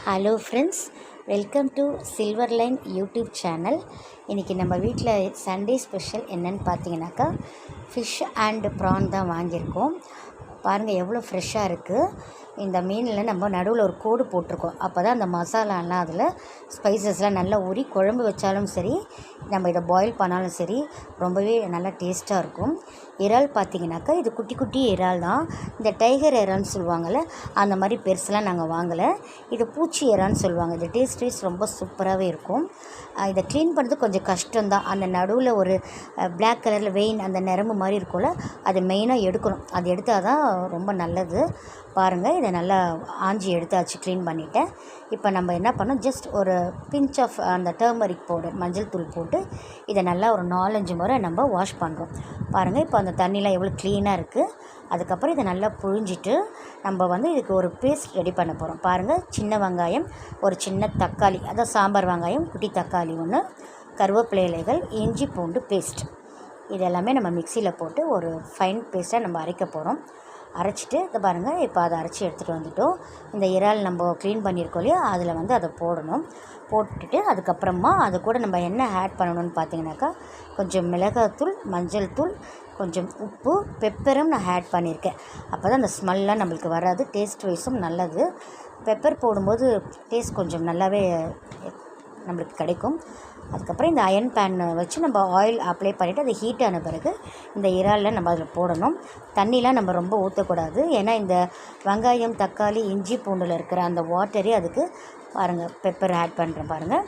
Hello friends, welcome to silver line YouTube channel. இன்றைக்கி நம்ம வீட்டில் சண்டே ஸ்பெஷல் என்னென்னு பார்த்தீங்கன்னாக்கா ஃபிஷ் அண்ட் ப்ரான் தான் வாங்கியிருக்கோம். பாருங்கள் எவ்வளோ ஃப்ரெஷ்ஷாக இருக்குது. இந்த மீனில் நம்ம நடுவில் ஒரு கோடு போட்டிருக்கோம். அப்போ தான் அந்த மசாலாலாம் அதில் ஸ்பைசஸ்லாம் நல்லா ஊறி குழம்பு வச்சாலும் சரி, நம்ம இதை பாயில் பண்ணாலும் சரி, ரொம்பவே நல்லா டேஸ்ட்டாக இருக்கும். இறால் பார்த்திங்கனாக்கா இது குட்டி குட்டி இறால் தான். இந்த டைகர் இறால்னு சொல்லுவாங்கள்ல, அந்த மாதிரி பெருசெலாம் நாங்கள் வாங்கலை. இது பூச்சி இறால்னு சொல்லுவாங்க. இது டேஸ்ட் ரொம்ப சூப்பராகவே இருக்கும். இதை க்ளீன் பண்ணுறது கொஞ்சம் கஷ்டம்தான். அந்த நடுவில் ஒரு பிளாக் கலரில் வெயின் அந்த நரம்பு மாதிரி இருக்கும்ல, அது மெயினாக எடுக்கணும். அது எடுத்தால் தான் ரொம்ப நல்லது. பாருங்கள், இதை நல்லா ஆஞ்சி எடுத்தாச்சு, க்ளீன் பண்ணிவிட்டேன். இப்போ நம்ம என்ன பண்ணோம், ஜஸ்ட் ஒரு பிஞ்ச் ஆஃப் அந்த டர்மரிக் பவுடர், மஞ்சள் தூள் போட்டு இதை நல்லா ஒரு 4-5 முறை நம்ம வாஷ் பண்ணுறோம். பாருங்கள், இப்போ அந்த தண்ணிலாம் எவ்வளோ க்ளீனாக இருக்குது. அதுக்கப்புறம் இதை நல்லா புழிஞ்சிட்டு நம்ம இதுக்கு ஒரு பேஸ்ட் ரெடி பண்ண போகிறோம். பாருங்கள், சின்ன வெங்காயம், ஒரு சின்ன தக்காளி, அதான் சாம்பார் வெங்காயம், குட்டி தக்காளி ஒன்று, கருவேப்பிலை இலைகள், இஞ்சி பூண்டு பேஸ்ட், இதெல்லாமே நம்ம மிக்சியில் போட்டு ஒரு ஃபைன் பேஸ்ட்டாக நம்ம அரைக்க போகிறோம். அரைச்சிட்டு இதை பாருங்கள், இப்போ அதை அரைச்சி எடுத்துகிட்டு வந்துட்டோம். இந்த இறால் நம்ம க்ளீன் பண்ணியிருக்கோம் இல்லையா, அதில் அதை போடணும். போட்டுட்டு அதுக்கப்புறமா அது கூட நம்ம என்ன ஆட் பண்ணணும்னு பார்த்தீங்கன்னாக்கா, கொஞ்சம் மிளகாத்தூள், மஞ்சள் தூள், கொஞ்சம் உப்பு, பெப்பரும் நான் ஆட் பண்ணியிருக்கேன். அப்போ தான் அந்த ஸ்மெல்லாம் நம்மளுக்கு வராது, டேஸ்ட் வைஸும் நல்லது. பெப்பர் போடும்போது டேஸ்ட் கொஞ்சம் நல்லாவே நம்மளுக்கு கிடைக்கும். அதுக்கப்புறம் இந்த அயன் பேன் வச்சு நம்ம ஆயில் அப்ளை பண்ணிவிட்டு அது ஹீட் ஆன பிறகு இந்த இறாலில் நம்ம அதில் போடணும். தண்ணிலாம் நம்ம ரொம்ப ஊற்றக்கூடாது. ஏன்னா இந்த வெங்காயம், தக்காளி, இஞ்சி பூண்டில் இருக்கிற அந்த வாட்டரே அதுக்கு பாருங்கள், பெப்பர் ஆட் பண்ணுறேன் பாருங்கள்,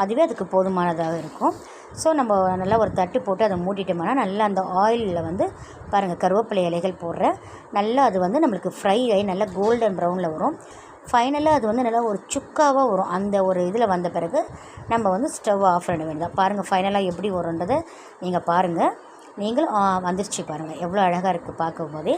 அதுவே அதுக்கு போதுமானதாக இருக்கும். ஸோ நம்ம நல்லா ஒரு தட்டு போட்டு அதை மூடிட்டோம்னா நல்லா அந்த ஆயிலில் பாருங்கள், கருவேப்பிலை இலைகள் போடுறேன். நல்லா அது நம்மளுக்கு ஃப்ரை ஆகி நல்லா கோல்டன் ப்ரௌனில் வரும். ஃபைனலாக அது நல்லா ஒரு சுக்காவாக வரும். அந்த ஒரு இதில் வந்த பிறகு நம்ம ஸ்டவ் ஆஃப் பண்ண வேண்டியதான். பாருங்கள் ஃபைனலாக எப்படி வரும்ன்றதை நீங்கள் பாருங்கள். நீங்களும் வந்துருச்சு பாருங்கள், எவ்வளோ அழகாக இருக்குது பார்க்கும் போதே.